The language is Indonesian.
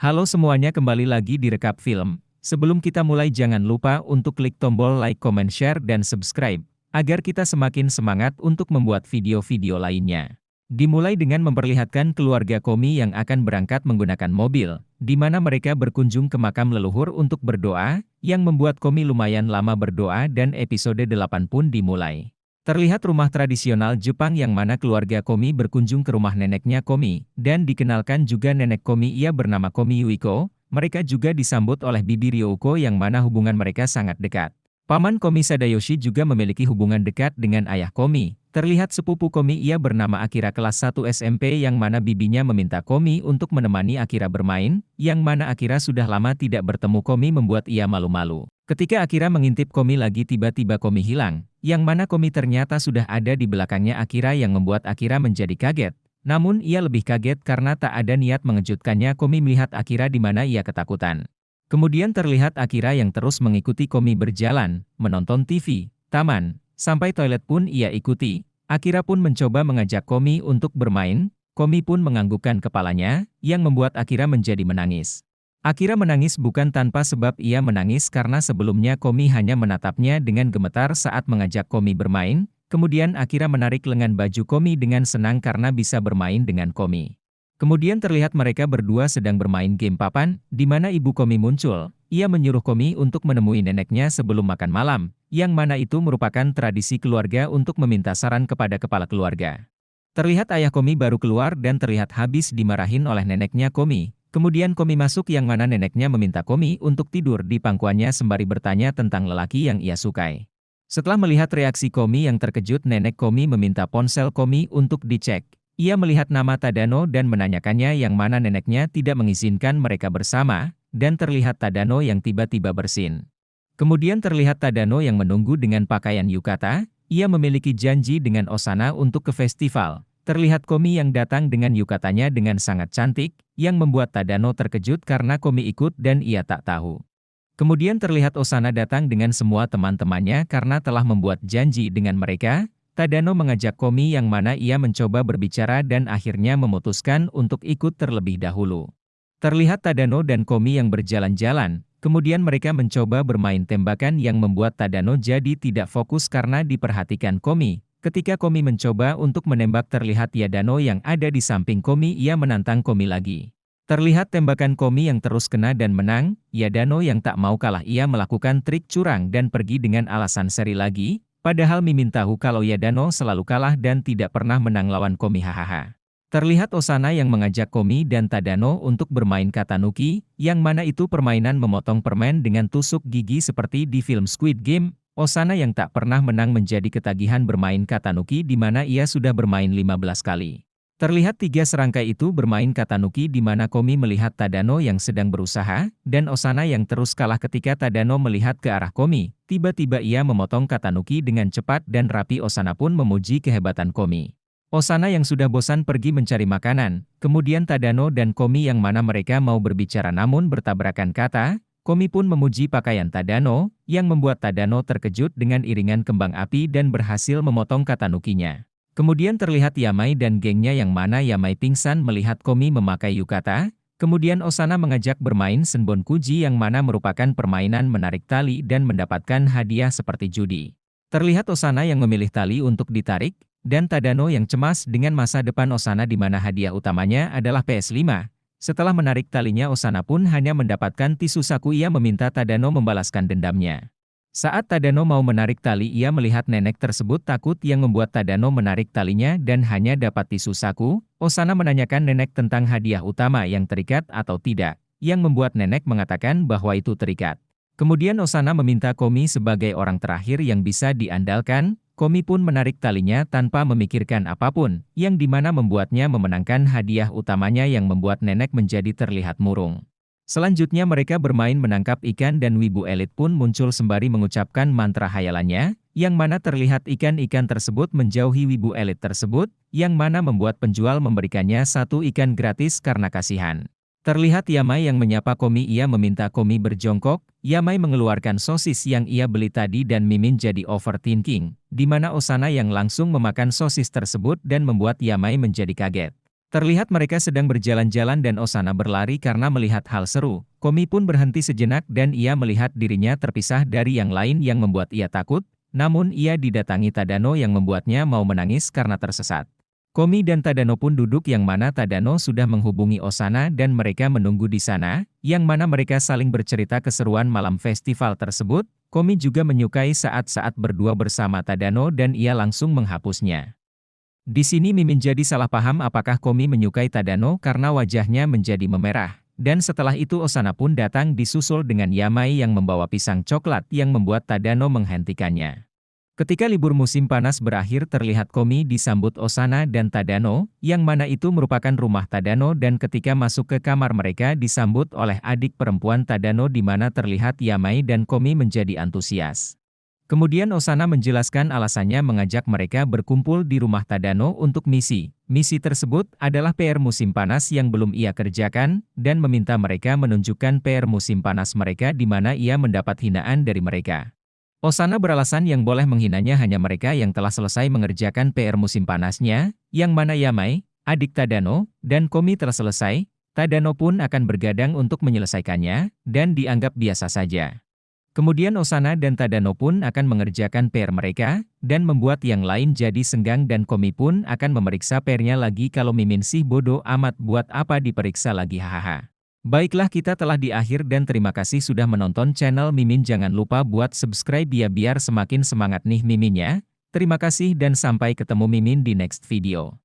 Halo semuanya, kembali lagi di Rekap Film. Sebelum kita mulai jangan lupa untuk klik tombol like, comment, share, dan subscribe, agar kita semakin semangat untuk membuat video-video lainnya. Dimulai dengan memperlihatkan keluarga Komi yang akan berangkat menggunakan mobil, di mana mereka berkunjung ke makam leluhur untuk berdoa, yang membuat Komi lumayan lama berdoa dan episode 8 pun dimulai. Terlihat rumah tradisional Jepang yang mana keluarga Komi berkunjung ke rumah neneknya Komi, dan dikenalkan juga nenek Komi, ia bernama Komi Yuiko. Mereka juga disambut oleh bibi Ryouko yang mana hubungan mereka sangat dekat. Paman Komi Sadayoshi juga memiliki hubungan dekat dengan ayah Komi. Terlihat sepupu Komi, ia bernama Akira, kelas 1 SMP, yang mana bibinya meminta Komi untuk menemani Akira bermain, yang mana Akira sudah lama tidak bertemu Komi membuat ia malu-malu. Ketika Akira mengintip Komi lagi, tiba-tiba Komi hilang, yang mana Komi ternyata sudah ada di belakangnya Akira yang membuat Akira menjadi kaget. Namun ia lebih kaget karena tak ada niat mengejutkannya. Komi melihat Akira di mana ia ketakutan. Kemudian terlihat Akira yang terus mengikuti Komi berjalan, menonton TV, taman, sampai toilet pun ia ikuti. Akira pun mencoba mengajak Komi untuk bermain, Komi pun menganggukkan kepalanya, yang membuat Akira menjadi menangis. Akira menangis bukan tanpa sebab, ia menangis karena sebelumnya Komi hanya menatapnya dengan gemetar saat mengajak Komi bermain. Kemudian Akira menarik lengan baju Komi dengan senang karena bisa bermain dengan Komi. Kemudian terlihat mereka berdua sedang bermain game papan, di mana ibu Komi muncul. Ia menyuruh Komi untuk menemui neneknya sebelum makan malam, yang mana itu merupakan tradisi keluarga untuk meminta saran kepada kepala keluarga. Terlihat ayah Komi baru keluar dan terlihat habis dimarahin oleh neneknya Komi. Kemudian Komi masuk yang mana neneknya meminta Komi untuk tidur di pangkuannya sembari bertanya tentang lelaki yang ia sukai. Setelah melihat reaksi Komi yang terkejut, nenek Komi meminta ponsel Komi untuk dicek. Ia melihat nama Tadano dan menanyakannya, yang mana neneknya tidak mengizinkan mereka bersama, dan terlihat Tadano yang tiba-tiba bersin. Kemudian terlihat Tadano yang menunggu dengan pakaian yukata, ia memiliki janji dengan Osana untuk ke festival. Terlihat Komi yang datang dengan yukatanya dengan sangat cantik, yang membuat Tadano terkejut karena Komi ikut dan ia tak tahu. Kemudian terlihat Osana datang dengan semua teman-temannya karena telah membuat janji dengan mereka. Tadano mengajak Komi yang mana ia mencoba berbicara dan akhirnya memutuskan untuk ikut terlebih dahulu. Terlihat Tadano dan Komi yang berjalan-jalan, kemudian mereka mencoba bermain tembakan yang membuat Tadano jadi tidak fokus karena diperhatikan Komi. Ketika Komi mencoba untuk menembak, terlihat Yadano yang ada di samping Komi, ia menantang Komi lagi. Terlihat tembakan Komi yang terus kena dan menang. Yadano yang tak mau kalah, ia melakukan trik curang dan pergi dengan alasan seri lagi. Padahal Mimin tahu kalau Yadano selalu kalah dan tidak pernah menang lawan Komi, hahaha. Terlihat Osana yang mengajak Komi dan Tadano untuk bermain katanuki, yang mana itu permainan memotong permen dengan tusuk gigi seperti di film Squid Game. Osana yang tak pernah menang menjadi ketagihan bermain katanuki, di mana ia sudah bermain 15 kali. Terlihat 3 serangkai itu bermain katanuki, di mana Komi melihat Tadano yang sedang berusaha, dan Osana yang terus kalah. Ketika Tadano melihat ke arah Komi, tiba-tiba ia memotong katanuki dengan cepat dan rapi. Osana pun memuji kehebatan Komi. Osana yang sudah bosan pergi mencari makanan, kemudian Tadano dan Komi yang mana mereka mau berbicara namun bertabrakan kata. Komi pun memuji pakaian Tadano, yang membuat Tadano terkejut dengan iringan kembang api dan berhasil memotong katanukinya. Kemudian terlihat Yamai dan gengnya yang mana Yamai pingsan melihat Komi memakai yukata. Kemudian Osana mengajak bermain senbonkuji yang mana merupakan permainan menarik tali dan mendapatkan hadiah seperti judi. Terlihat Osana yang memilih tali untuk ditarik, dan Tadano yang cemas dengan masa depan Osana di mana hadiah utamanya adalah PS5. Setelah menarik talinya, Osana pun hanya mendapatkan tisu saku. Ia meminta Tadano membalaskan dendamnya. Saat Tadano mau menarik tali, ia melihat nenek tersebut takut yang membuat Tadano menarik talinya dan hanya dapat tisu saku. Osana menanyakan nenek tentang hadiah utama yang terikat atau tidak, yang membuat nenek mengatakan bahwa itu terikat. Kemudian Osana meminta Komi sebagai orang terakhir yang bisa diandalkan. Komi pun menarik talinya tanpa memikirkan apapun, yang dimana membuatnya memenangkan hadiah utamanya yang membuat nenek menjadi terlihat murung. Selanjutnya mereka bermain menangkap ikan dan wibu elit pun muncul sembari mengucapkan mantra hayalannya, yang mana terlihat ikan-ikan tersebut menjauhi wibu elit tersebut, yang mana membuat penjual memberikannya 1 ikan gratis karena kasihan. Terlihat Yamai yang menyapa Komi, ia meminta Komi berjongkok. Yamai mengeluarkan sosis yang ia beli tadi dan Mimin jadi overthinking, di mana Osana yang langsung memakan sosis tersebut dan membuat Yamai menjadi kaget. Terlihat mereka sedang berjalan-jalan dan Osana berlari karena melihat hal seru. Komi pun berhenti sejenak dan ia melihat dirinya terpisah dari yang lain yang membuat ia takut, namun ia didatangi Tadano yang membuatnya mau menangis karena tersesat. Komi dan Tadano pun duduk yang mana Tadano sudah menghubungi Osana dan mereka menunggu di sana, yang mana mereka saling bercerita keseruan malam festival tersebut. Komi juga menyukai saat-saat berdua bersama Tadano dan ia langsung menghapusnya. Di sini Mimin jadi salah paham apakah Komi menyukai Tadano karena wajahnya menjadi memerah. Dan setelah itu Osana pun datang disusul dengan Yamai yang membawa pisang coklat yang membuat Tadano menghentikannya. Ketika libur musim panas berakhir terlihat Komi disambut Osana dan Tadano, yang mana itu merupakan rumah Tadano dan ketika masuk ke kamar mereka disambut oleh adik perempuan Tadano di mana terlihat Yamai dan Komi menjadi antusias. Kemudian Osana menjelaskan alasannya mengajak mereka berkumpul di rumah Tadano untuk misi. Misi tersebut adalah PR musim panas yang belum ia kerjakan, dan meminta mereka menunjukkan PR musim panas mereka di mana ia mendapat hinaan dari mereka. Osana beralasan yang boleh menghinanya hanya mereka yang telah selesai mengerjakan PR musim panasnya, yang mana Yamai, adik Tadano, dan Komi telah selesai. Tadano pun akan bergadang untuk menyelesaikannya, dan dianggap biasa saja. Kemudian Osana dan Tadano pun akan mengerjakan PR mereka, dan membuat yang lain jadi senggang dan Komi pun akan memeriksa PR-nya lagi kalau Mimin sih bodoh amat buat apa diperiksa lagi hahaha. Baiklah kita telah di akhir dan terima kasih sudah menonton channel Mimin jangan lupa buat subscribe ya biar semakin semangat nih Miminnya. Terima kasih dan sampai ketemu Mimin di next video.